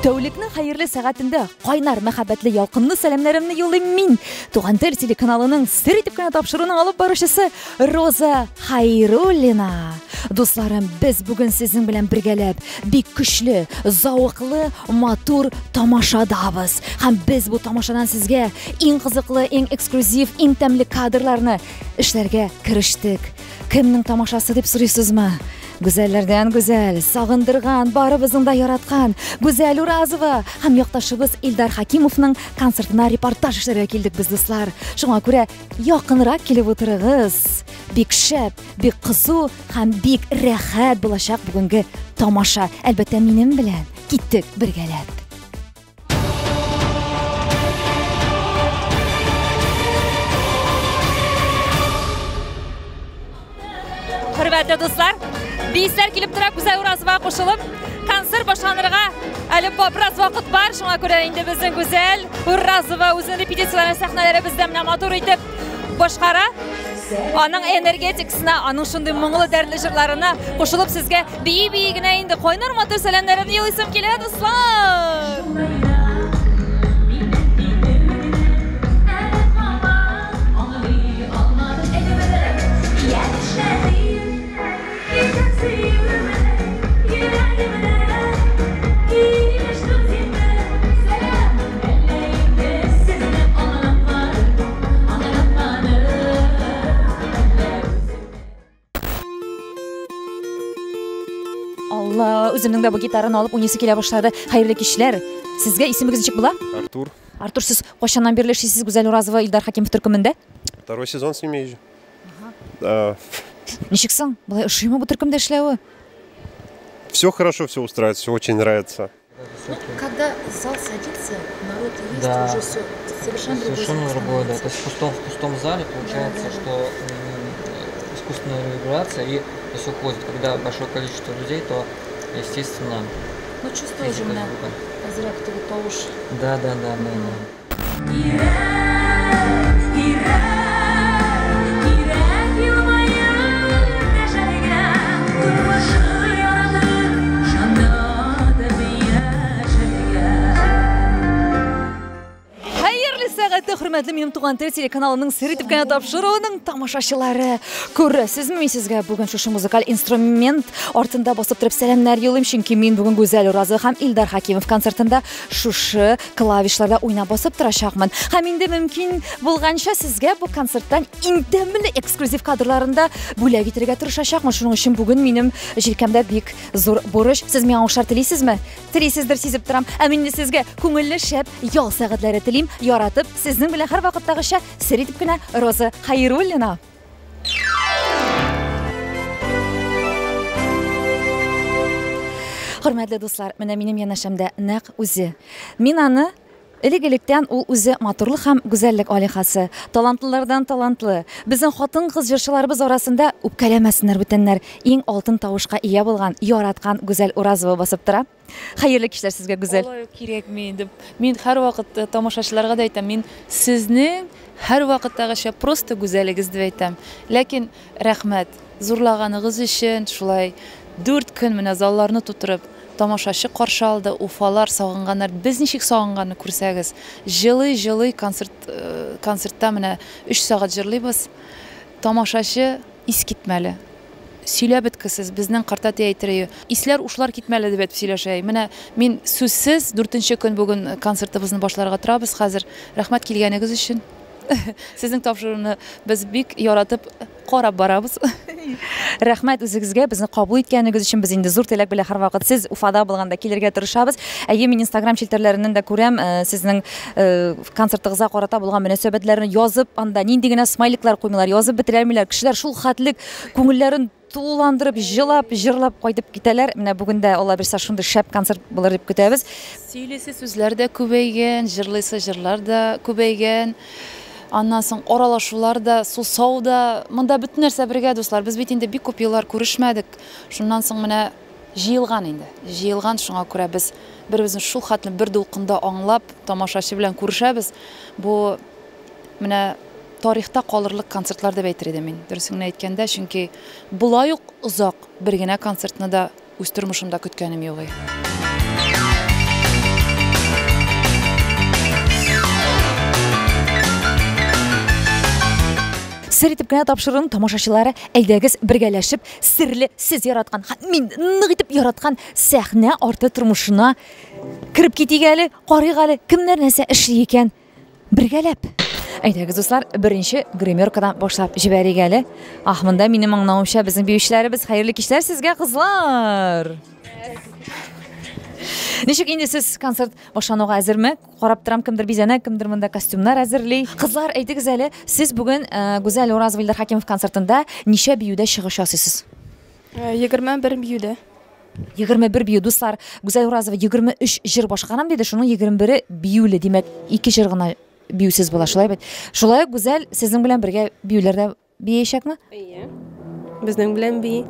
Тәүлекнең хәерле сәгатендә кайнар мәхәббәтле ялкынлы сәламнәремне юллыйм мин. Туган тел телеканалының сер итеп кенә тапшыруның алып баручысы Роза Хәйруллина. Дусларым, без бүген сезнең белән бергәләп бик көчле, зауыклы, матур тамашадабыз. Һәм без бу тамашадан сезгә иң кызыклы, иң эксклюзив, иң тәмле кадрларны эшләргә керештек. Кемнең тамашасы дип сорыйсызмы? Гүзәлләрдән гүзәл, сагындырган, барыбызның да яраткан Гүзәл Уразова һәм якташыбыз Илдар Хакимовның концертына репортаж эшләргә килдек без, дуслар. Шуңа күрә якынрак килеп утырыгыз. Бик шәп, бик кызу һәм бик рәхәт булачак бүгенге тамаша. Әлбәттә, минем белән киттек бергәләп. Хөрмәтле дуслар, бейсләр килеп тора, Гүзәл Уразова кушылып, концерт башланырга әле бераз вакыт бар. Шуңа күрә инде безнең Гүзәл Уразова үзенең репетицияләрен, сәхнәләре бездә менә матур итеп башкара. Аның энергетикасына, аның шундый моңлы дәртле җырларына кушылып сезгә бии-бии генә инде кайнар матур сәламнәремне юллыйсым килә, дуслар. Allah, үземнең дә бу гитараны алып уйныйсы килә башлады. Хәерле кичләр. Сезгә исемегез ничек була? Артур. Артур, сез кайчаннан бирле эшлисез Гүзәл Уразова, Илдар Хакимов төркемендә? Второй сезон с ними езжу. Да. Ничек соң? Булай ошыймы бу төркемдә эшләве? Все хорошо, все устраивает, все очень нравится. Когда зал садится, народ есть, да, уже все совершенно другое. Да. То есть в пустом зале получается, что искусственная вибрация, и все уходит. Когда большое количество людей, то, естественно, ну, чувствуешь же меня, зря кто-то по уши. Да. Хөрмәтле минем туган тел телеканалының сер итеп кенә тапшыруының тамашачылары. Күрәсезме, мин сезгә бүген шушы музыкаль инструмент артында басып торып сәламнәр юллыйм, чөнки мин бүген Гүзәл Уразова һәм Илдар Хакимов концертында шушы клавишларда уйнап басып торачакмын. Һәм инде мөмкин булганча сезгә бу концерттан иң тәмле эксклюзив кадрларында бүләк итәргә тырышачакмын. Шуның өчен бүген минем җилкәмдә бик зур бурыч. Сез миңа охшар телисезме? Телисездер, сизеп торам. Ә мин сезгә күңелле шәп ял сәгатьләре телим, яратып сезнең белән һәр вакыттагыча сер итеп кенә Роза Хәйруллина. Хөрмәтле дуслар, менә минем янәшәмдә нәкъ үзе. Мин аны элек-электән ул үзе матурлык һәм гүзәллек алихасы, талантлылардан талантлы. Безнең хатын-кыз җырчыларыбыз арасында үпкәләмәсеннәр бүтәннәр, иң алтын тавышка ия булган, яраткан Гүзәл Уразова басып тора. Хәерле кичләр сезгә, Гүзәл. Алай кирәк дип. Мин һәр вакыт тамашачыларга да әйтәм, мин сезнең һәр вакыттагыча просто гүзәлегез дип әйтәм. Ләкин рәхмәт, зурлаганыгыз өчен, шулай 4 көн менә залларны тутырып, тамашачы каршы алды, уфалар, сагынганнар, без ничек сагынганны күрсәгез. Җылы концертта менә 3 сагать җырлыйбыз. Тамашачы искитмәле. Сөйләп беткесез, безнең карта театры. Исләр ушлар китмәле дип сөйләшәй. Менә мин сүзсез 4нче көн бүген концертыбызны башларга торабыз хәзер. Рәхмәт килгәнегез өчен. Сезнең тапшыруны без бик яратып карап барабыз. Рәхмәт үзегезгә, безне кабул иткәнегез өчен. Без инде зур теләк белән һәрвакыт сез Уфада булганда килергә тырышабыз. Әйе, мин Instagram челтәрләреннән дә күрәм, сезнең концертыгызга карата булган мөнәсәбәтләрне язып, анда нинди генә смайликлар куймыйлар, язып бетерәлмиләр. Кешеләр шул хәтлек күңелләрен туландырып, җылап, җырлап кайтып китәләр. Менә бүген дә Алла бирсә шундый шәп концерт булыр дип көтәбез. Сөйлесе сүзләр дә күбәйгән, җырлыйсы җырлар да күбәйгән. Аннан соң аралашулар да, сусау да, монда бөтен нәрсә бергә, дуслар. Без бит инде бик күп еллар күрешмәдек. Шуннан соң менә җыелган инде. Җыелган, шуңа күрә без беребезне шул хәтле бер дулкында аңлап, тамашачы белән күрешәбез. Бу менә тарихта калырлык концертлар дип әйтер идем мин. Дөресен әйткәндә, чөнки булай ук озак бер генә концертны да үз тормышымда көткәнем юк. сер итеп кенә тапшыруның тамашачылары әйдәгез бергәләшеп серле сез яраткан, мин нык итеп яраткан сәхнә арты тормышына кирип китик әле, карыйк әле, кемнәр нәрсә эшли икән бергәләп. Әйдәгез дуслар, беренче гримеркадан башлап җибәрик әле. Монда минем аңлавымча безнең биючеләребез, хәерле кичләр сезгә, кызлар. Ничек инде сез концерт башлануга әзерме? Карап торам, кемдер бизәнә, кемдер монда костюмнар әзерли. Кызлар, әйтегез әле, сез бүген Гүзәл Уразова Илдар Хәкимов концертында ничә биюдә чыгыш ясыйсыз? 21 биюдә. 21 бию, дуслар. Гүзәл Уразова 23 җыр башкарам диде, шуның 21-е биюле, димәк 2 җыр гына биюсез була, шулай бит. Шулай Гүзәл сезнең белән бергә биюләрдә биячәкме? Әйе. Безнең белән бии.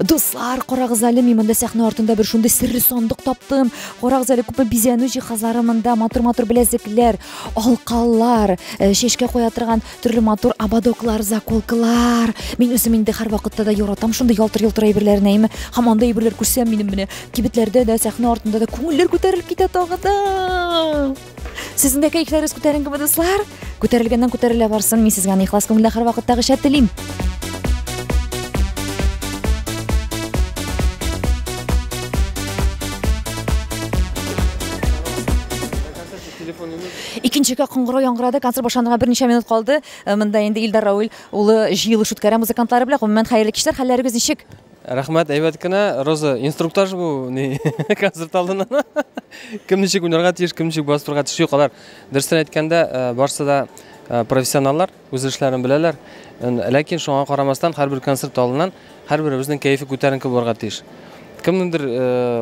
Дуслар, карагыз әле, мин монда сәхнә артында бер шундый серле сандык таптым. Карагыз әле, күпме бизәнү җиһазлары монда, матур-матур беләзекләр, алкалар, чәчкә куя торган төрле матур ободоклар, заколкалар. Мин үзем инде һәр вакытта да яратам шундый ялтыр-ялтыр әйберләрне. Һәм анда әйберләр күрсәм, минем менә кибетләрдә дә, сәхнә артында да күңелләр күтәрелеп китә тагы да. Сезнең дә кәефләрегез күтәренкеме, дуслар? Күтәрелгәннән күтәрелә барсын. Мин сезгә ихлас күңелдә һәр вакыттагыча телим. Икенчегә кыңгырау яңгырады, концерт башланырга берничә минут калды. Монда инде Илдар Рауил улы җыелыш үткәрә музыкантлары белән. Гомумән хәерле кичләр, хәлләрегез ничек? Рәхмәт, әйбәт кенә. Роза, инструктаж бу концерт алдыннан. Кем ничек уйнарга тиеш, кем ничек бастырга тиеш, юк алар. Дөрестән әйткәндә, барысы да профессионаллар, үз эшләрен беләләр. Ләкин шуңа карамастан һәрбер концерт алдыннан һәрберебезнең кәефе күтәренке булырга тиеш. Кемнеңдер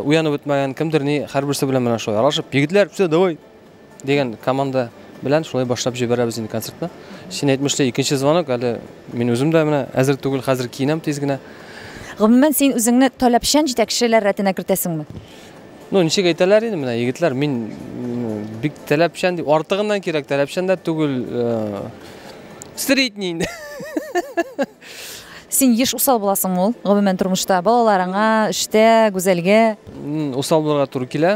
уянып бетмәгән, кемдер ни һәрберсе белән менә шулай аралашып, егетләр, все, давай деген команда белән шулай башлап җибәрәбез инде концертны. Син әйтмешли, икенче звонок, әле мин үзем дә менә әзер түгел, хәзер киенәм тиз генә. Гомумән син үзеңне таләпчән җитәкчеләр рәтенә кертәсеңме? Ничек әйтәләр инде менә егетләр, мин бик таләпчән дип, артыгыннан кирәк, таләпчән дә түгел, средний инде. Син еш усал буласыңмы ул? Гомумән тормышта балаларыңа, эштә, Гүзәлгә? Усал булырга туры килә.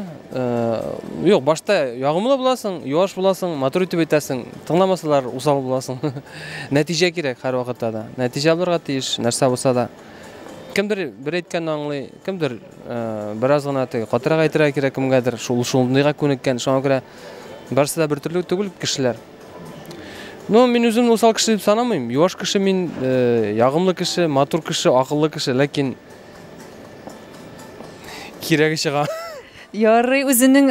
Юк, башта ягымлы буласың, юаш буласың, матур итеп әйтәсең, тыңламасалар усал буласың. Нәтиҗә кирәк һәр вакытта да. Нәтиҗә булырга тиеш, нәрсә булса да. Кемдер бер әйткәнне аңлый, кемдер бераз гына катырак әйтергә кирәк кемгәдер, шундыйга күнеккән, шуңа күрә барысы да бер төрле түгел кешеләр. Мин үземне усал кеше дип санамыйм. Юаш кеше мин, ягымлы кеше, матур кеше, акыллы кеше, ләкин кирәге чыга. Ярый, үзенең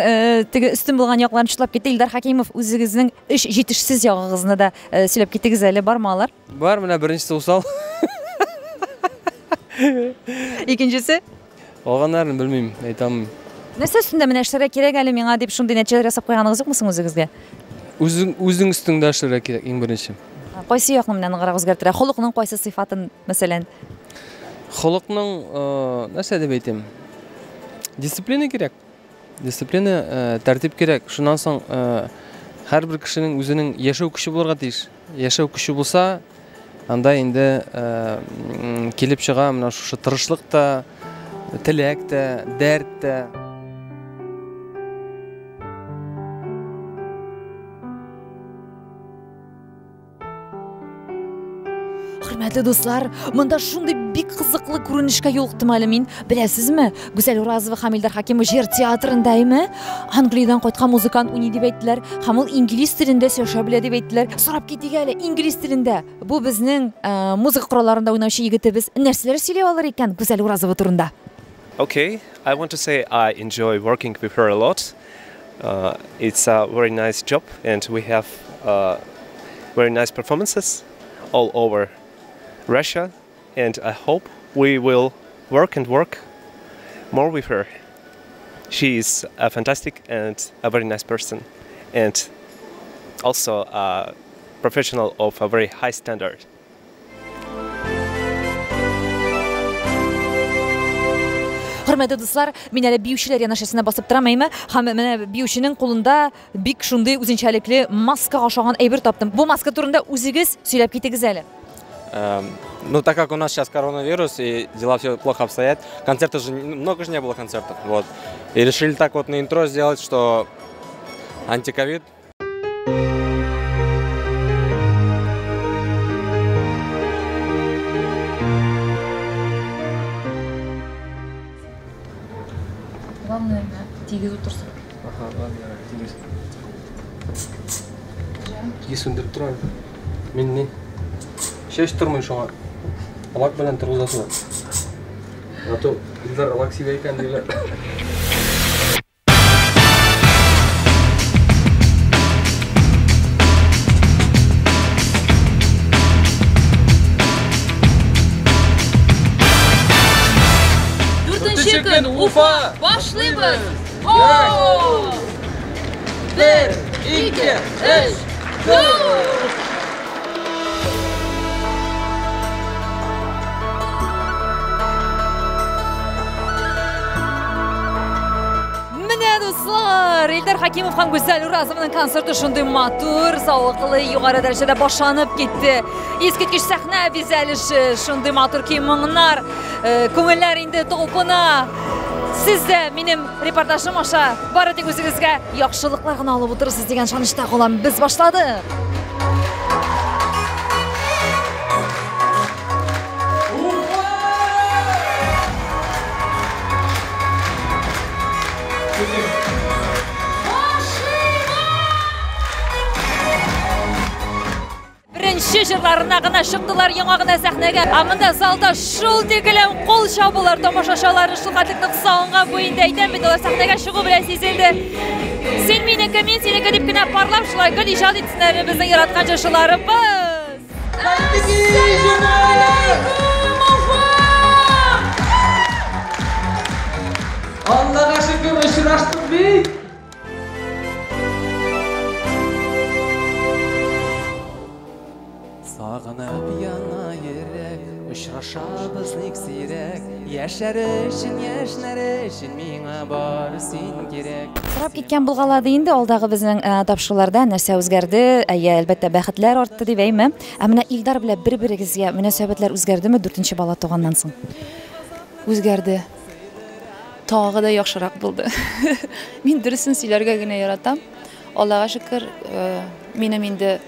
теге өстен булган якларын шулап китте. Илдар Хәкимов, үзегезнең эш җитешсез ягыгызны да сөйләп китегез әле, бармы алар? Бар, менә беренчесе усал. Икенчесе? Алганнарын белмим, әйтәм. Нәрсә өстендә менә эшләргә кирәк әле миңа дип шундый нәтиҗәләр ясап куйганыгыз юкмы соң үзегезгә? Үзең өстеңдә эшләргә кирәк иң беренче. Кайсы якны менән ныграк үзгәртергә? Холыкның кайсы сыйфатын, мәсәлән? Холыкның, нәрсә дип әйтәм? Дисциплина кирәк. Дисциплина, тәртип кирәк. Шуннан соң һәрбер кешенең үзенең яшәү көче булырга тиеш. Яшәү көче булса, анда инде килеп чыга менә шушы тырышлык та, теләк тә, дәрт тә. Хөрмәтле дуслар, монда шундый бик кызыклы күренешкә юлыктым әле мин. Беләсезме? Гүзәл Уразова һәм Илдар Хәкимов җыр театрындаймы? Англиядән кайткан музыкант уйный дип әйттеләр. Һәм ул инглиз телендә сөйләшә белә дип әйттеләр. Сорап китик әле, инглиз телендә. Бу безнең музыка коралларында уйнаучы егетебез нәрсәләр сөйли алыр икән Гүзәл Уразова турында? Okay, I want to say I enjoy working with her a lot. It's a very nice job and we have very nice performances all over Russia, and I hope we will work more with her. She is a fantastic and a very nice person, and also a professional of a very high standard. Хөрмәтле дуслар, мин әле биючеләр янәшәсенә басып тораммы? Һәм менә биюченең кулында бик шундый үзенчәлекле маска ашаган әйбер таптым. Бу маска турында үзегез сөйләп китегез әле. Ну, так как у нас сейчас коронавирус и дела все плохо обстоят, концертов же много же не было концертов, вот. И решили так вот на интро сделать, что антиковид, телевизор тұрсын. Аха, ладно, сөндіріп тұрайын. Мен не? Шеш тұрмын шоңа. Алак білен тұрғызасың. Ато, Илдар алак сибей екен дейлер. Дүртінші күн Уфа башлаймыз! 1, 2, 3, go! Достlar, Эльдар Хакимов һәм Гүзәл Уразованың концерты шундый матур, сауыклы, югары дәрәҗәдә башланып китте. Искиткеч сәхнә бизәлеше, шундый матур киемнәр, күңелләр инде толпына. Сез дә минем репортажым аша бары тик үзегезгә яхшылыклар гына алып утырырсыз дигән шанышта калам. Без башладык. Беренче җырларына гына чыктылар яңа гына сәхнәгә. Монда залда шул тигелем кул чабулар, тамашачылар шул хәтлек салынган буенда әйтәм бит, алар сәхнәгә чыгу белән сизелде. Син минеке, мин синеке дип кенә парлап шулай гөл иҗат итсеннәр безнең яраткан җырчыларыбыз. Аллага шөкер, очраштык бит. Сагынып яна йөрәк, очрашабыз ник сирәк. Яшәр өчен, яшьләр өчен миңа бары син кирәк. Сорап киткән булгалады инде алдагы безнең тапшыруларда нәрсә үзгәрде? Әйе, әлбәттә бәхетләр артты дип әйме. Ә менә Илдар белән бер-берегезгә мөнәсәбәтләр үзгәрдеме 4нче бала туганнан соң? Үзгәрде. Тагы да яхшырак булды. Мин дөресен сөйләргә генә яратам. Аллага шөкер, минем инде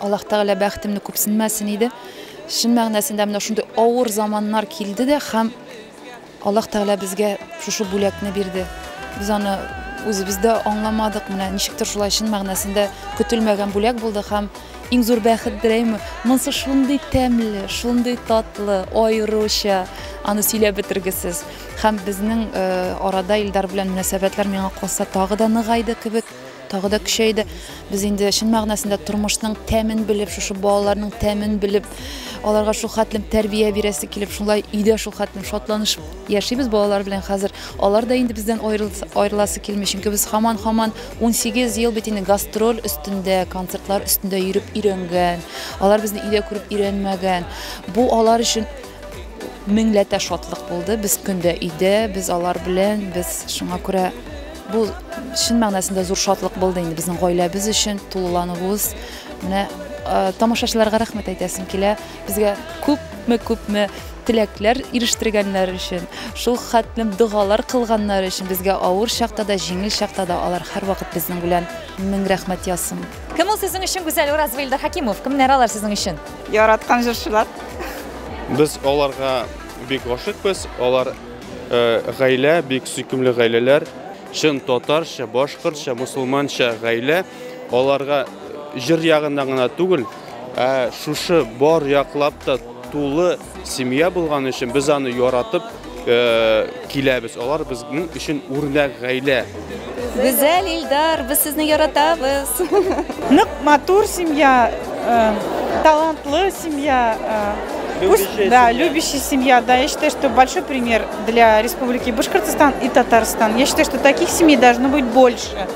Аллаһ Тәгалә бәхетемне күпсенмәсен иде. Шын мәгънәсендә менә шундый авыр заманнар килде дә һәм Аллаһ Тәгалә безгә шушы бүләкне бирде. Без аны үзебездә аңламадык, менә ничектер шулай шын мәгънәсендә көтелмәгән бүләк булды һәм иң зур бәхет дирәйме, монсы шундый тәмле, шундый татлы, аеруча, аны сөйләп бетергесез. Һәм безнең арада Илдар белән мөнәсәбәтләр миңа калса тагы да ныгайды кебек, тагы да көчәйде. Без инде шын мәгънәсендә тормышның тәмен белеп, шушы балаларның тәмен белеп, аларга шул хәтлем тәрбия бирәсе килеп, шулай өйдә шул хәтлем шатланышып яшибез балалар белән хәзер. Алар да инде бездән аерыласы килми, чөнки без һаман 18 ел бит инде гастроль өстендә, концертлар өстендә йөреп өйрәнгән. Алар безне өйдә күреп өйрәнмәгән. Бу алар өчен меңләтә шатлык булды. Без көндә өйдә, без алар белән, без шуңа күрә бу шын мәгънәсендә зур шатлык булды инде безнең гаиләбез өчен, тулылануыбыз. Менә тамашачыларга рәхмәт әйтәсем килә. Безгә күпме теләкләр ирештергәннәр өчен, шул хәтлем дугалар кылганнар өчен, безгә авыр чакта да, җиңел чакта да алар һәрвакыт безнең белән мең рәхмәт ясым. Кем ул сезнең өчен Гүзәл Уразова, Илдар Хакимов? Кемнәр алар сезнең өчен? Яраткан җырчылар. Без аларга бик гашыкбыз. Алар гаилә, бик сөйкемле гаиләләр. Чын татарча, башкортча, мусулманча гаилә. Аларга җыр ягында гына түгел, шушы бар яклап та тулы семья булган өчен без аны яратып киләбез. Алар безнең өчен үрнәк гаилә. Гүзәл, Илдар, без сезне яратабыз. Нык матур семья, талантлы семья, любящая семья. Да, я считаю, что большой пример для Республики Башкортостан и Татарстан. Я считаю, что таких семей должно быть больше.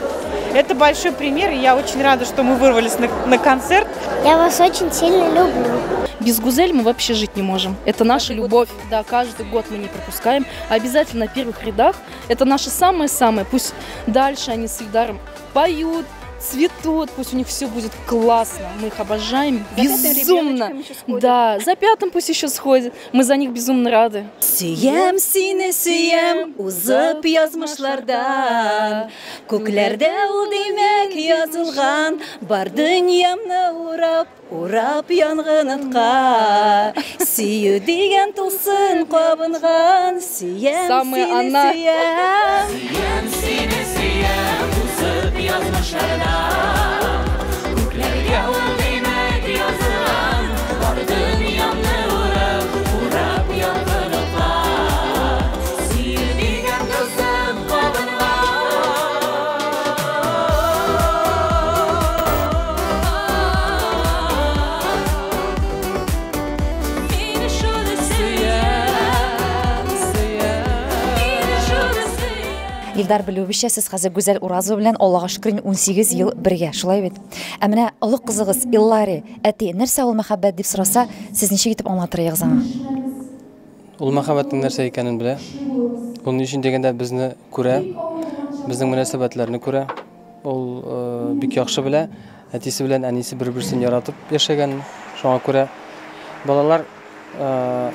Это большой пример, и я очень рада, что мы вырвались на концерт. Я вас очень сильно люблю. Без Гузель мы вообще жить не можем. Это наша любовь. Да, каждый год мы не пропускаем. Обязательно на первых рядах. Это наше самое-самое. Пусть дальше они с Ильдаром поют, цветут, пусть у них все будет классно. Мы их обожаем безумно. Да, за 5-м пусть еще сходит. Мы за них безумно рады. Сөям сине сөям, узып язмышлардан. Күкләрдә ул димәк язылган, бар дөньямны урап янгын атка. Сөю дигән тулсын кабынган, сөям сине сөям. Сөям сине сөям, узып язмышлардан. Күкләрдә ул димәк язылган, бар дөньямны урап янгын атка. Сөю дигән тулсын кабынган. Илдар белүебезчә, сез хәзер Гүзәл Уразова белән Аллага шөкер 18 ел бергә, шулай бит. Ә менә олуг кызыгыз Иллари, әти, нәрсә ул мәхәббәт дип сораса, сез ничек итеп аңлатырыгыз аңа? Ул мәхәббәтнең нәрсә икәнен белә. Ул ни өчен дигәндә безне күрә, безнең мөнәсәбәтләрне күрә. Ул бик яхшы белә, әтисе белән әнисе бер-берсен яратып яшәгән, шуңа күрә балалар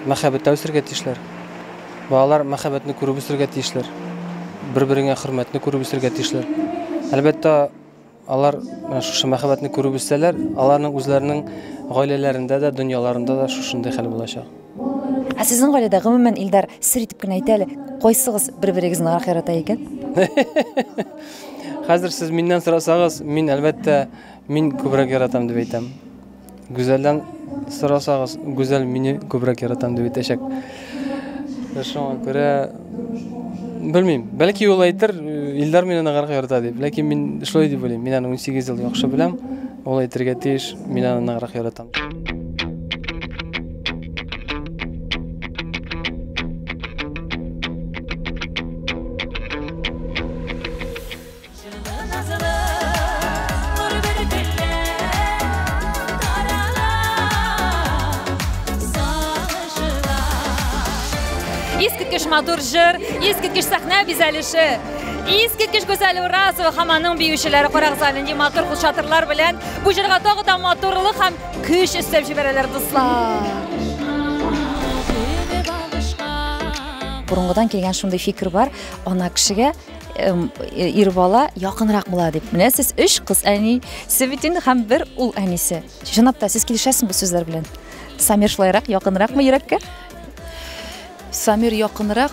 мәхәббәттә үсәргә тиешләр. Балалар мәхәббәтне күреп үсәргә тиешләр. Бер-береңә хөрмәтне күреп үсәргә тиешләр. Әлбәттә, алар шушы мәхәббәтне күреп үссәләр, аларның үзләренең гаиләләрендә дә, дөньяларында да шушындай хәл булачак. Ә сезнең гаиләдә гомумән Илдар сер итеп кенә әйтә әле, кайсыгыз бер-берегезне аракы ярата икән? Хәзер сез миннән сорасагыз, мин әлбәттә мин күбрәк яратам дип әйтәм. Гүзәлдән сорасагыз, Гүзәл мине күбрәк яратам дип әйтәчәк. Шуңа күрә белмим, бәлки ул әйтер, Илдар мине ныграк ярата дип, ләкин мин шулай дип уйлыйм. Мин аны 18 ел яхшы беләм, ул әйтергә тиеш, мин аны ныграк яратам. Искиткеч матур җыр, искиткеч сәхнә бизәлеше, искиткеч Гүзәл Уразова һәм аның биючеләре карагызларның матур кул шатырлар белән бу җырга тагы да матурлык һәм көч өстәп җибәрәләр, дуслар. Бурынгыдан килгән шундый фикер бар, ана кешегә ир бала якынрак була дип. Менә сез 3 кыз әни, Сәвитин һәм бер ул әнисе. Җанап та сез килешәсезме бу сүзләр белән? Самир шулайрак, якынракмы йөрәккә? Самир якынрак,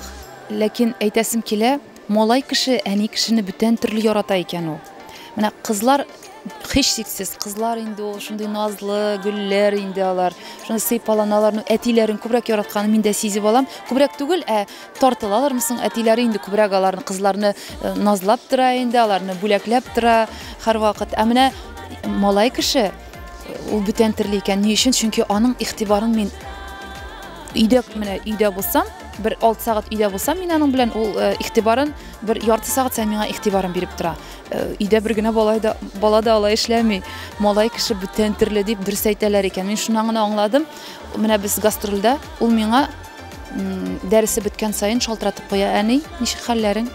ләкин әйтәсем килә, малай кеше әни кешене бүтән төрле ярата икән ул. Менә кызлар һичшиксез, кызлар инде ул шундый назлы, гөлләр инде алар. Шундый сыйпаланалар, әтиләрен күбрәк яратканын мин дә сизеп алам. Күбрәк түгел, тартылалармы соң әтиләре инде күбрәк аларны, кызларны назлап тора инде, аларны бүләкләп тора һәрвакыт. Ә менә малай кеше ул бүтән төрле икән. Ни өчен? Чөнки аның игътибарын мин өйдә булсам, bir 6 saat өйдә булсам, мин аның белән ул игътибарын bir ярты сәгать сән миңа игътибарын биреп тора. Өйдә бер генә бала да алай эшләми, малай кеше бүтән төрле дип дөрес әйтәләр икән. Мин шуны гына аңладым. Менә без гастрольдә ул миңа дәресе беткән сайын шалтыратып куя: "Әни, ничек хәлләрең?"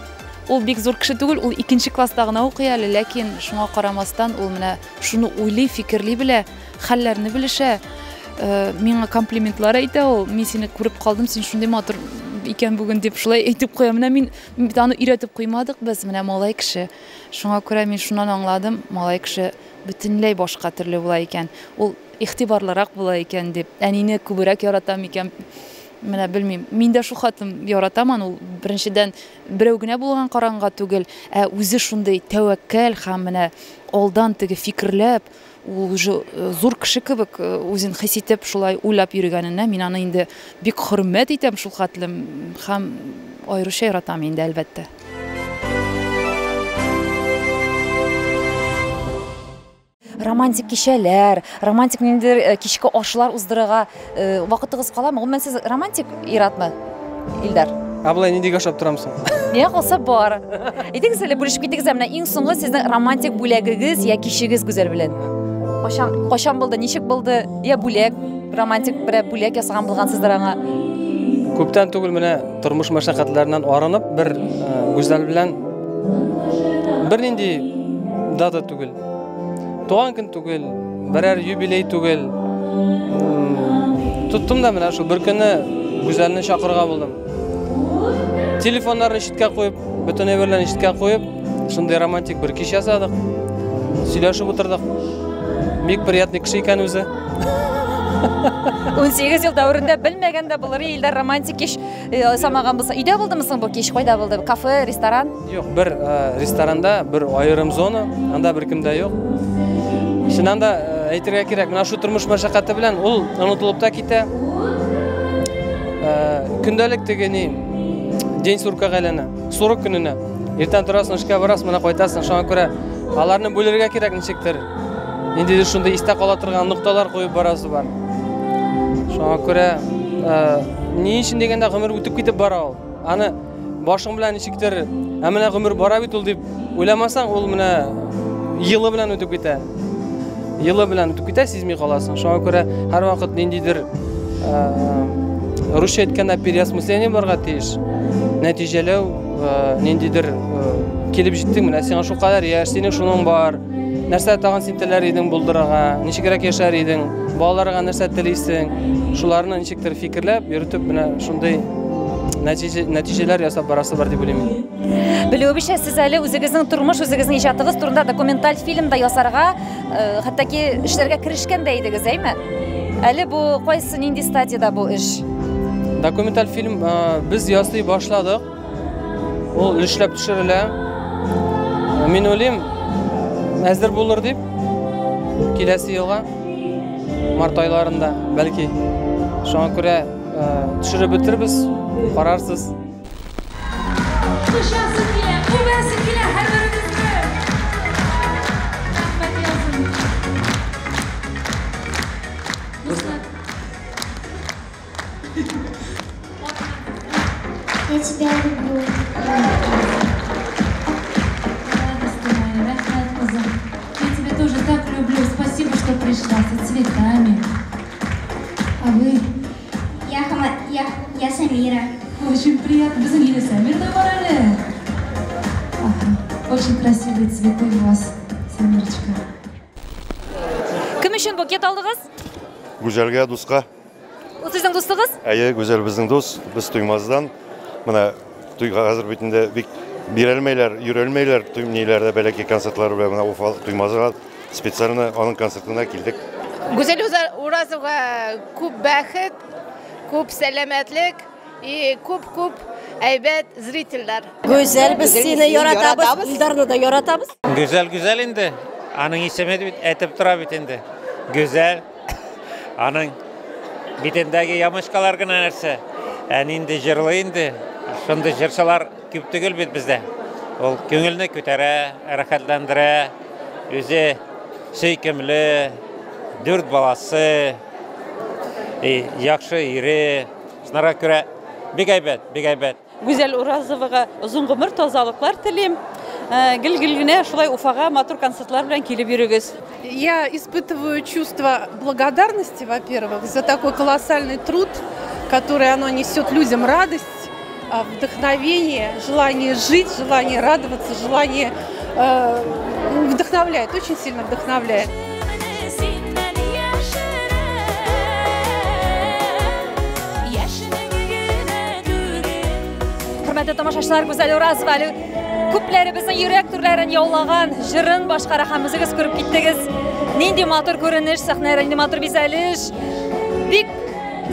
Ул бик зур кеше түгел, ул 2нче класста гына укый әле, ләкин шуңа карамастан ул менә шуны уйлый, фикерли белә, хәлләрне белешә. Миңа комплиментлар әйтә ул. Мин сине күреп калдым, син шундый матур икән бүген дип шулай әйтеп куя. Менә мин аны өйрәтеп куймадык без, менә малай кеше. Шуңа күрә мин шуннан аңладым, малай кеше бөтенләй башка төрле була икән. Ул игътибарлырак була икән дип. Әнине күбрәк яратам икән. Менә белмим. Мин дә шу хатын яратаман. Ул беренчедән берәү генә булган каранга түгел, үзе шундый тәвәккәл һәм менә алдан теге фикерләп, ул зур кеше кебек үзен хис итеп шулай уйлап йөргәненә мин аны инде бик хөрмәт итәм шул хәтлем һәм аеруча яратам инде, әлбәттә. Романтик кичәләр, романтик ниндидер кичке ашлар уздырырга вакытыгыз каламы? Гомумән сез романтик иратмы, Илдар? Абылай нинди ашап торамсың? Менә калса бар. Әйтегез әле, бүлешеп китегез, менә иң соңгы сезнең романтик бүләгегез я кичегез Гүзәл белән. Качан булды, ничек булды? Я бүләк, романтик бер бүләк ясаган булгансыздыр аңа. Күптән түгел менә тормыш мәшәкатьләреннән арынып, бер Гүзәл белән бер нинди дата түгел. туган көн түгел, берәр юбилей түгел. Туттым да менә шул бер көнне Гүзәлне чакырга булдым. Телефоннарны ишеткә куеп, бөтен әйберләрне ишеткә куеп, шундый романтик бер кич ясадык. Сөйләшеп утырдык. Бик приятный кеше икән үзе. 18 ел дәврендә белмәгәндә булыр илдә романтик кич самаган булса. Өйдә булдымы соң бу кич? Кайда булды? Кафе, ресторан? Юк, бер ресторанда, бер аерым зона, анда беркем дә юк. Шуннан да әйтергә кирәк, менә шу тормыш мәшәкате белән ул онытылып та китә. Көндәлек тегени день суркага әйләнә, сурык көненә. Иртән торасың, эшкә барасың, менә кайтасың, шуңа күрә аларны бүләргә кирәк ничектер. Инде шунда истә кала торган нукталар куеп барасы бар. Шуңа күрә ни өчен дигәндә гомер үтеп китеп бара ул. Аны башың белән ничектер, менә гомер бара бит ул дип уйламасаң, ул менә елы белән үтеп китә. Елы белән үтеп китә, сизми каласың. Шуңа күрә һәр вакыт ниндидер русча әйткәндә переосмысление барга тиеш. Нәтиҗәләү ниндидер килеп җиттең, менә сиңа шул кадәр яшь, синең шуның бар. Нәрсә тагын син теләр идең булдырырга, ничегрәк яшәр идең, балаларга нәрсә телисең, шуларны ничектер фикерләп, йөртеп менә шундый нәтиҗәләр ясап барасы бар дип уйлыйм. Белүебезчә, сез әле үзегезнең тормыш, үзегезнең иҗатыгыз турында документаль фильм да ясарга, хәтта эшләргә керешкән дә идегез, әйме? Әле бу кайсы нинди стадияда бу эш? Документаль фильм без ясый башладык. Ул эшләп төшерелә. Мин уйлыйм, әзер булыр дип, киләсе елга март айларында, бәлки. Шуңа күрә төшереп бетербез, карарсыз. Я тебя люблю. Я тебя тоже так люблю. Спасибо, что пришла со цветами. А вы? Я Самира. Очень приятно. Вы Самира, Самир Дамарале. Очень красивые цветы у вас, Самирочка. Кем өчен букет алдыгыз? Гүзәлгә, дуска. Ул сезнең дустыгыз? Әйе, Гүзәл безнең дус. Без туймаздан менә туйга хәзер битендә бик бирелмәйләр, йөрелмәйләр, туймыйларда бәләки концертлар белән менә Уфа туймазга специально аның концертына килдек. Гүзәл Уразовга күп бәхет, күп сәламәтлек и күп әйбәт зрительләр. Гүзәл, без сине яратабыз, Илдарны да яратабыз. Гүзәл инде. Аның исеме дип әйтеп тора бит инде. Гүзәл. Аның битендәге ямышкалар гына нәрсә. Инде җырлый инде. Шундый җырчылар күп түгел бит бездә. Ул күңелне күтәрә, рәхәтләндерә. Үзе сөйкемле, дүрт баласы, яхшы ире. Шунара күрә бик әйбәт. Гүзәл Уразовага озын гомер, тазалыклар телим. Гел-гел генә шулай Уфага матур концертлар белән килеп йөрегез. Я испытываю чувство благодарности, во-первых, за такой колоссальный труд, который оно несет людям радость, вдохновение, желание жить, желание радоваться, желание вдохновляет, очень сильно вдохновляет. Hörmətli tamaşaçılar, Gүзәл Уразова күпләребезнең йөрәк түрләрен яулаган җырын башкара һәм үзегез күреп киттегез. Нинди матур күренеш, сәхнә, нинди матур бизәлеш. Бик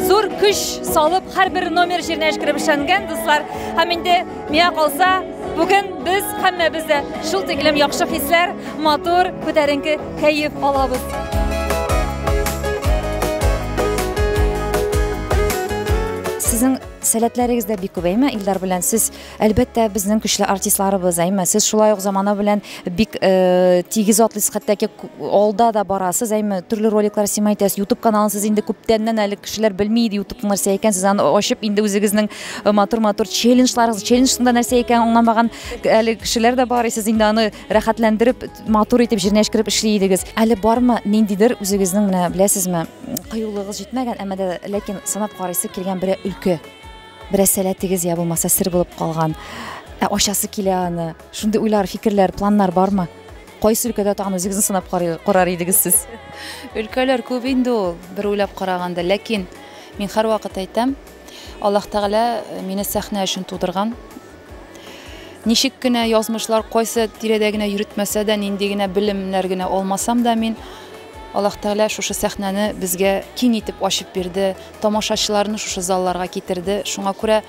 зур көч салып һәрбер номер җиренә эшкереп эшләнгән дуслар. Һәм инде миңа калса, бүген без һәммәбез дә шул тиклем яхшы хисләр, матур, күтәренке кәеф алабыз. Сезнең сәләтләрегез дә бик күп, әйме, Илдар белән сез әлбәттә безнең көчле артистларыбыз, әйме, сез шулай ук замана белән бик тигез атлыйсыз, хәтта алда да барасыз, әйме, төрле роликлар снимать итәсез, YouTube каналын сез инде күптәннән әле кешеләр белми иде YouTube нәрсә икән, сез аны ачып инде үзегезнең матур челленджларыгыз, челленджында нәрсә икән аңламаган әле кешеләр дә бар, сез инде аны рәхәтләндереп, матур итеп җиренә эшкереп эшли идегез. Әле бармы ниндидер үзегезнең менә беләсезме, кыюлыгыз җитмәгән, әмма дә ләкин санап карыйсы килгән бер өлкә, бер сәләтегез я булмаса сер булып калган, ачасы килә аны, шундый уйлар, фикерләр, планнар бармы? Кайсы өлкәдә тагын үзегезне сынап карар идегез сез? Өлкәләр күп инде ул, бер уйлап караганда, ләкин мин һәрвакыт әйтәм, Аллаһ Тәгалә мине сәхнә өчен тудырган. Ничек кенә язмышлар кайсы тирәдә генә йөртмәсә дә, нинди генә белемнәр генә алмасам да, мин Аллаһ Тәгалә шушы сәхнәне безгә киң итеп ачып бирде, тамашачыларны шушы залларга китерде. Шуңа күрә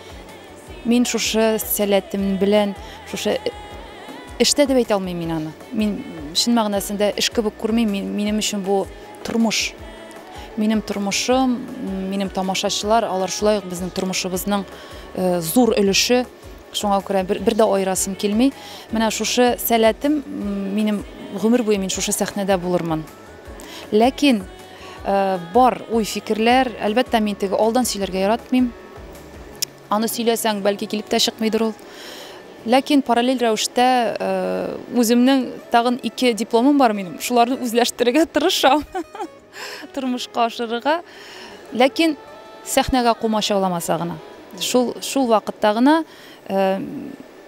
мин шушы сәләтем белән, шушы эштә дип әйтә алмыйм мин аны. Мин чын мәгънәсендә эш кебек күрмим, минем өчен бу тормыш. Минем тормышым, минем тамашачылар, алар шулай ук безнең тормышыбызның зур өлеше. Шуңа күрә бер дә айрасым килми. Менә шушы сәләтем минем гомер буе мин шушы сәхнәдә булырмын. Ләкин бар уй фикерләр, әлбәттә мин теге алдан сөйләргә яратмыйм. Аны сөйләсәң, бәлки килеп тә чыкмыйдыр ул. Ләкин параллель рәвештә үземнең тагын 2 дипломым бар минем. Шуларны үзләштерергә тырышам. Тормышка ашырырга. Ләкин сәхнәгә кумачауламаса гына. Шул вакытта гына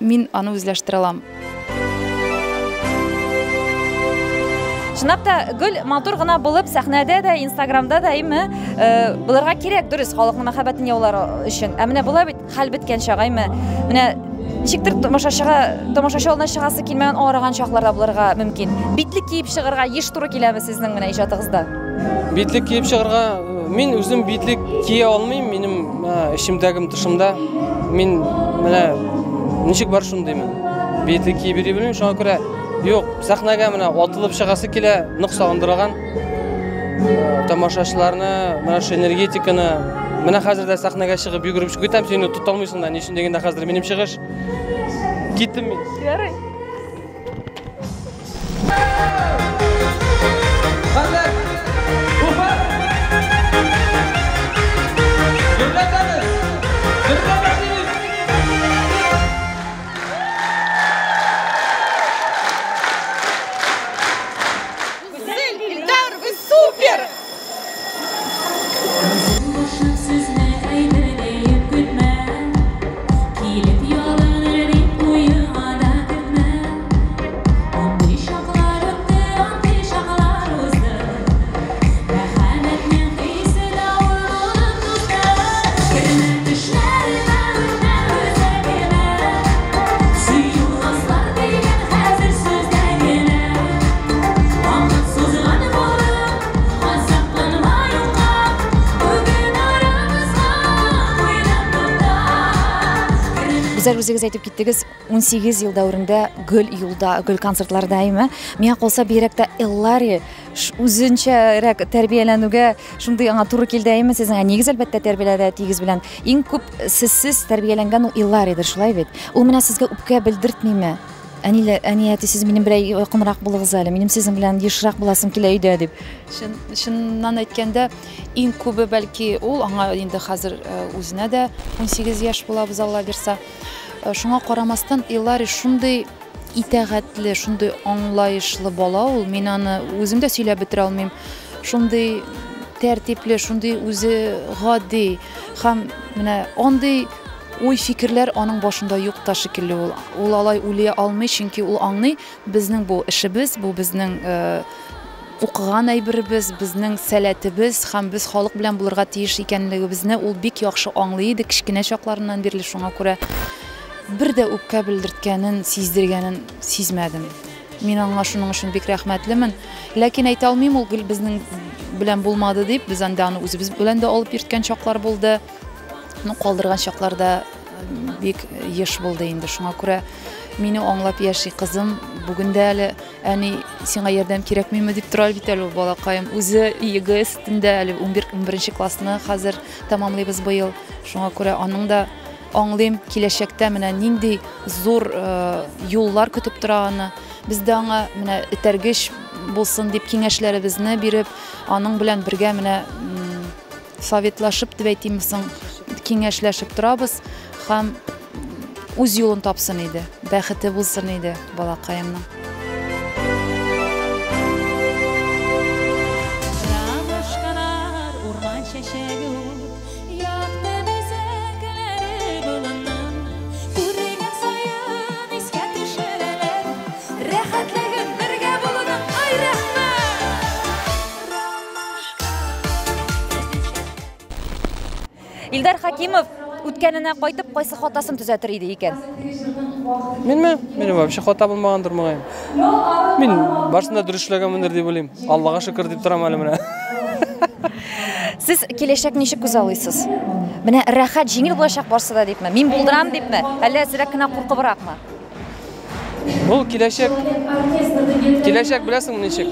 мин аны үзләштерә алам. Чынлап та гөл матур гына булып сәхнәдә дә, Инстаграмда да булырга кирәк, дөрес, халыкның мәхәббәтен яулар өчен. Ә менә була бит хәл беткән чагаймы? Менә ничектер тамашачы алдына чыгасы килмәгән арыган чакларда булырга мөмкин. Битлек киеп чыгарга еш туры киләме сезнең менә иҗатыгызда? Битлек киеп чыгарга мин үзем битлек кие алмыйм, минем эшемдәгем тышымда. Мин менә ничек бар шундыймын. Битлек киеп йөри белмим, шуңа күрә юк, сәхнәгә менә атылып чыгасы килә, нык сагындырган. Тамашачыларны, менә шу энергетиканы, менә хәзер дә сәхнәгә чыгып йөгереп китәм, син тота алмыйсың да, ни өчен дигәндә хәзер минем чыгыш. Киттем мин. Ярый. Үзегез әйтеп киттегез, 18 ел дәврендә гөл юлда, гөл концертларда име. Миңа калса бирәктә Эллари үзенчәрәк тәрбияләнүгә шундый аңа туры килде име сезгә? Нигез әлбәттә тәрбияләдә тигез белән. Иң күп сез тәрбияләнгән ул Элларидер, шулай бит. Ул менә сезгә үпкә белдертмиме? Әниәте, сез минем белән якынрак булыгыз әле, минем сезнең белән ешрак буласым килә өйдә дип. Чыннан әйткәндә, иң күбе бәлки ул, аңа инде хәзер үзенә дә 18 яшь булабыз, Алла бирсә. Шуңа карамастан, Эллари шундый итәгатьле, шундый аңлаешлы бала ул, мин аны үзем дә сөйләп бетерә алмыйм. Шундый тәртипле, шундый үзе гади һәм менә андый уй фикерләр аның башында юк та шикелле ул. Ул алай уйлый алмый, чөнки ул аңлый, безнең бу эшебез, бу безнең укыган әйберебез, безнең сәләтебез һәм без халык белән булырга тиеш икәнлегебезне ул бик яхшы аңлый иде кичкенә чакларыннан бирле. Шуңа күрә бер дә үпкә белдерткәнен, сиздергәнен сизмәдем. Мин аңа шуның өчен бик рәхмәтлемен. Ләкин әйтә алмыйм, ул гел безнең белән булмады дип, без анда аны үзебез белән дә алып йөрткән чаклар булды. Калдырган чакларда бик еш булды инде. Шуңа күрә мине аңлап яши кызым, бүген дә әле әни сиңа ярдәм кирәкмиме дип тора бит әле балакаем. Үзе ЕГЭ өстендә әле 11 классны хәзер тәмамлыйбыз быел. Шуңа күрә аның да аңлыйм киләчәктә менә нинди зур юллар көтеп торганны. Без дә аңа менә этәргеч булсын дип киңәшләребезне биреп, аның белән бергә менә советлашып дип әйтимсең, киңәшләшеп торабыз һәм үз юлын тапсын иде, бәхете булсын иде балакаемның. Рәхәтлеген бергә Илдар Хакимов үткәненә кайтып кайсы хатасын төзәтер иде икән? Мен вообще хата булмагандыр мөгаен. Мин барсында дөрес эшләгәнмендер дип уйлыйм. Аллага шөкер дип торам әле менә. Сез киләчәк ничек күзаллыйсыз? Менә рәхәт җиңел булачак барса да дипме? Мин булдырам дипме? Әллә әзрәк кенә куркыбракмы? Бу киләчәк беләсеңме ничек?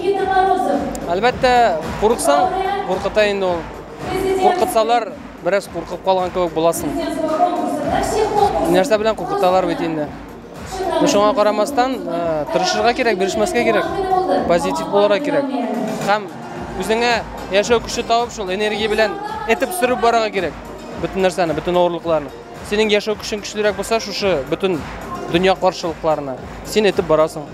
Әлбәттә, курыксаң, куркыта инде ул. Куркытсалар, бераз куркып калган кебек буласың. Нәрсә белән куркыталар бит инде. Шуңа карамастан, тырышырга кирәк, бирешмәскә кирәк. Позитив булырга кирәк. Һәм үзеңә яшәү көче табып, шул энергия белән этеп сөрүп барырга кирәк. Бүтән нәрсәне, бүтән авырлыкларны. Синең яшәү көчең көчлерәк булса, шушы бүтән дөнья каршылыкларына син этеп барасың.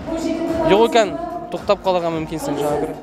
Юк икән, туктап калырга мөмкинсең шуңа күрә.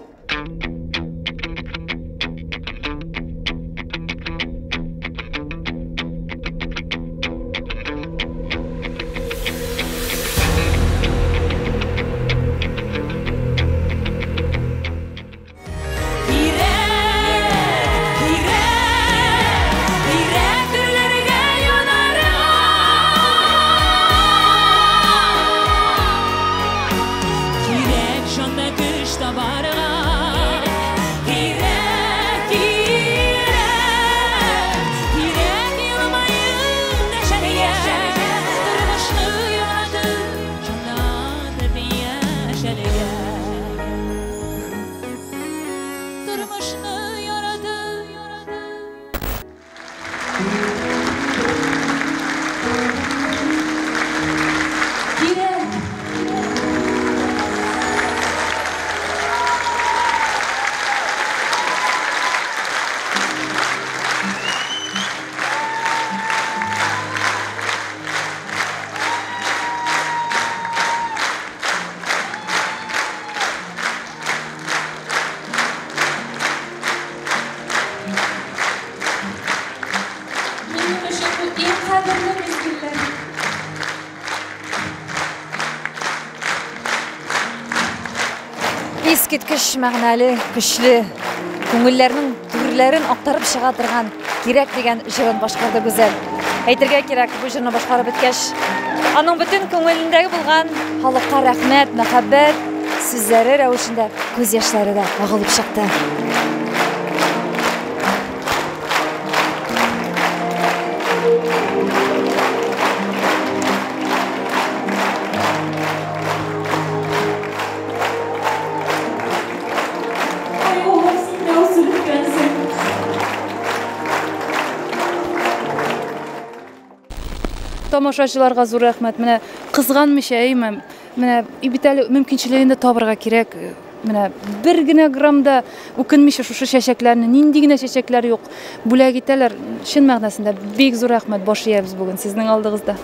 Искиткеч мәгънәле, көчле, күңелләрнең түрләрен актарып чыга торган кирәк дигән җырын башкарды Гүзәл. Әйтергә кирәк, бу җырны башкарып беткәч, аның бөтен күңелендәге булган халыкка рәхмәт, мәхәббәт сүзләре рәвешендә күз яшьләре дә агылып чыкты. Тамашачыларга зур рәхмәт. Менә кызганмыйча әйме, менә бит әле мөмкинчелегендә табырга кирәк. Менә бер генә грамда үкенмичә шушы чәчәкләрне, нинди генә чәчәкләр юк, бүләк итәләр. Чын мәгънәсендә бик зур рәхмәт баш иябез бүген сезнең алдыгызда.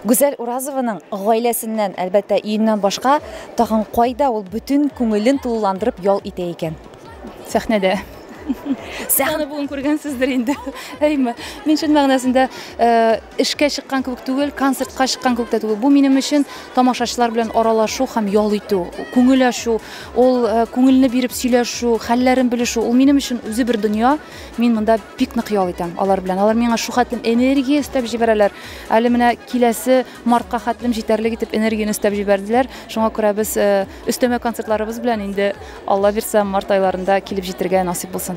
Гүзәл Уразованың гаиләсеннән, әлбәттә, өеннән башка тагын кайда ул бүтән күңелен тулыландырып ял итә икән? Сәхнәдә. Сәхнә бүген күргәнсездер инде. Әйме, мин чын мәгънәсендә эшкә чыккан кебек түгел, концертка чыккан кебек түгел. Бу минем өчен тамашачылар белән аралашу һәм ял итү, күңел ачу, ул күңелне биреп сөйләшү, хәлләрен белешү, ул минем өчен үзе бер дөнья. Мин монда бик нык ял итәм алар белән. Алар миңа шу хәтлем энергия өстәп җибәрәләр. Әле менә киләсе мартка хәтлем җитәрлек итеп энергияны өстәп җибәрделәр. Шуңа күрә без өстәмә концертларыбыз белән инде Алла бирсә март айларында килеп җитәргә насыйп булсын.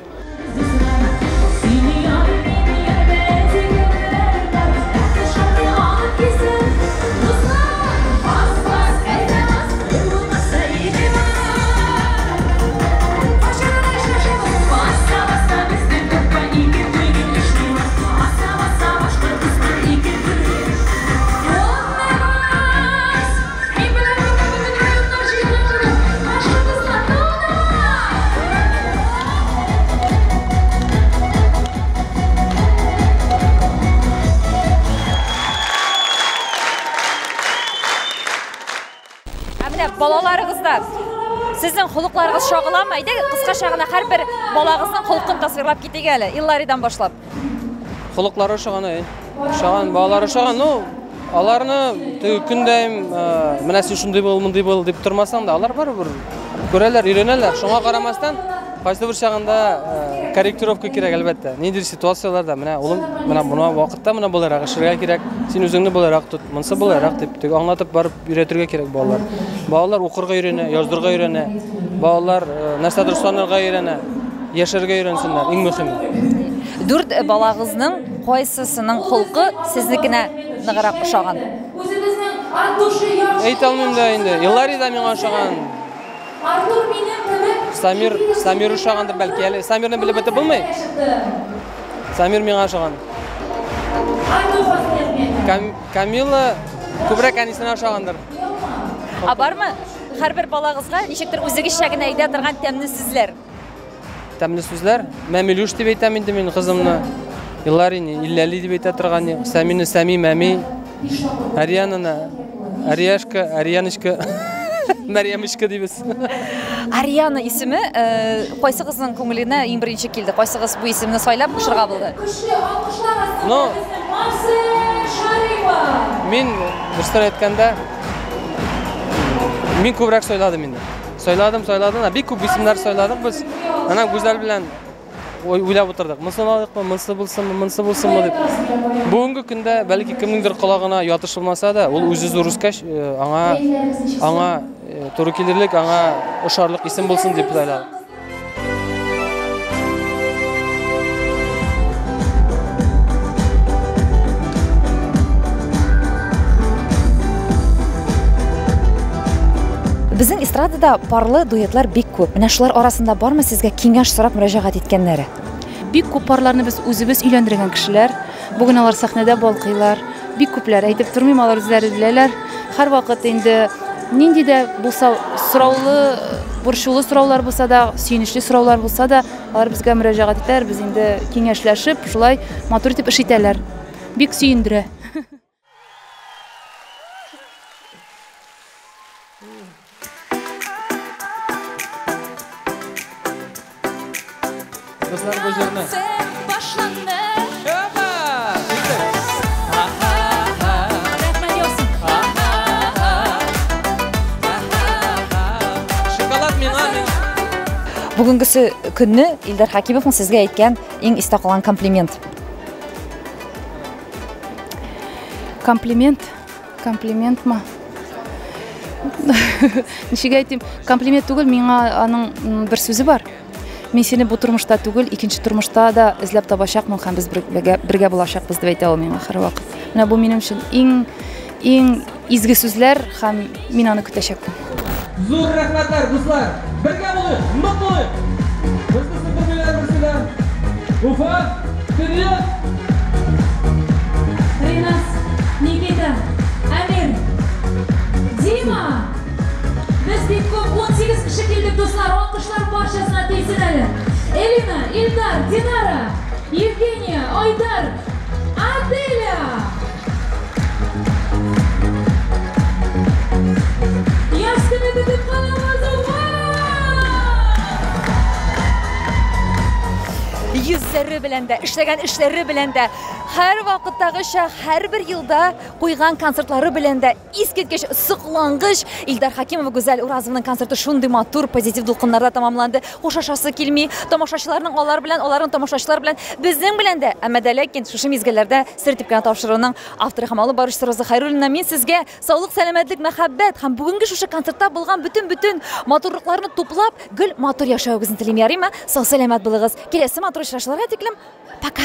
Балаларыгызда сезнең холыкларыгыз шагыламы? Әйдә, кыскача гына һәрбер балагызның холкын тасвирлап китик әле, Илларидан башлап. Холыклары шагына. Ошаған, балалар ошаған, аларны күндәйм, менә син шундый бул, мындай бул дип тормасаң да, алар барыбер күрәләр, өйрәнәләр. Шуңа карамастан, кайсы бер чагында корректировка кирәк әлбәттә. Ниндидер ситуацияларда, менә улым, менә буна вакытта менә буларак эшергә кирәк, син үзеңне буларак тот, монсы буларак дип аңлатып барып өйрәтергә кирәк балалар. Балалар укырга өйрәнә, яздырга өйрәнә. Балалар нәрсәдер санарга өйрәнә, яшәргә өйрәнсеннәр, иң мөһиме. 4 балагызның кайсысының холкы сезнекенә ныграк ошаган? Әйтә алмыйм да инде. Илари да миңа ошаган. Самир ошагандыр бәлки. Әле Самирны белеп бетеп булмый. Самир миңа ошаган. Камила күбрәк әнисенә ошагандыр. Бармы? Һәрбер балагызга ничектер үзегезчә генә әйтә торган тәмле сүзләр? Тәмле сүзләр. Мәмилүш дип әйтәм инде мин кызымны. Иларини, Илләли дип әйтә торган, Самины, Сами, Мәми, Ариянаны, Арияшка, Ариянышка, Мәрьямышка дибез. Арияна исеме кайсы кызның күңеленә иң беренче килде? Кайсы кыз бу исемне сайлап кушырга булды? Мин дөрестән әйткәндә, мин күбрәк сайладым инде. Сайладым, бик күп исемнәр сайладык без. Ана Гүзәл белән уйлап утырдык. Монсын алыкмы, монсы булсынмы дип. Бүгенге көндә бәлки кемнеңдер колагына ятышылмаса да, ул үзе зур үскәч, аңа туры килерлек, аңа ошарлык исем булсын дип уйладым. Безнең эстрадада парлы дуэтлар бик күп. Менә шулар арасында бармы сезгә киңәш сорап мөрәҗәгать иткәннәре? Бик күп парларны без үзебез өйләндергән кешеләр. Бүген алар сәхнәдә балкыйлар. Бик күпләр әйтеп тормыйм, алар үзләре беләләр. Һәрвакыт инде нинди дә булса сораулы, борчулы сораулар булса да, сөйнешле сораулар булса да, алар безгә мөрәҗәгать итәр. Без инде киңәшләшеп, шулай матур итеп эш итәләр. Бик сөендерә. Kızlar gözlerine. Şokolad mиңа. Бүгенгесе көнне Илдар Хакимовның сезгә әйткән иң истә калган комплимент. Комплиментмы? Ничек әйтим? Комплимент түгел, миңа аның бер сүзе бар. Мин сине бу тормышта түгел, икенче тормышта да эзләп табачакмын һәм без бергә булачакбыз дип әйтә ул миңа һәрвакыт. Менә бу минем өчен иң изге сүзләр һәм мин аны көтәчәкмен. Зур рәхмәтләр, дуслар. Бергә булыйк, нык булыйк. Безне күргәннәр белән. Уфа, Көньяк. Ринас, Никита, Амир, Дима. Biz bik ko'p 18 kishi keldik do'stlar, olqishlar barchasini tegsin әле. Elina, Ildar, Dinara, Evgeniya, Oydar, Adelia. Яшкыны тотып калабыз. Йөзләре белән дә, эшләгән эшләре белән дә, һәр вакыттагыча, һәрбер елда куйган концертлары белән дә искиткеч, соклангыч Илдар Хакимов Гүзәл Уразовның концерты шундый матур, позитив дулкыннарда тамамланды. Хушашасы килми, тамашачыларның алар белән, аларның тамашачылар белән, безнең белән дә. Әмма дә ләкин шушы мизгелләрдә сертификат тапшыруның авторы һәм алып баручысы Роза Хайруллина, мин сезгә саулык, сәламәтлек, мәхәббәт һәм бүгенге шушы концертта булган бөтен матурлыкларны туплап, гел матур яшәвегезне телим, ярыймы? Сау сәламәт булыгыз. Киләсе матур очрашуларга тиклем, пока.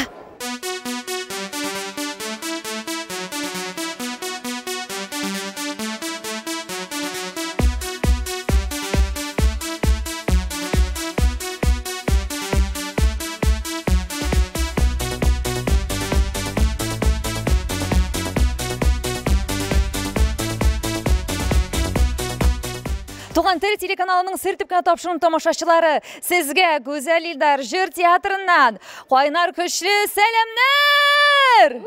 Туган тел телеканалының сертификат тапшыруын тамашачылары, сезгә Гүзәл Илдар җыр театрыннан кайнар көчле сәламнәр!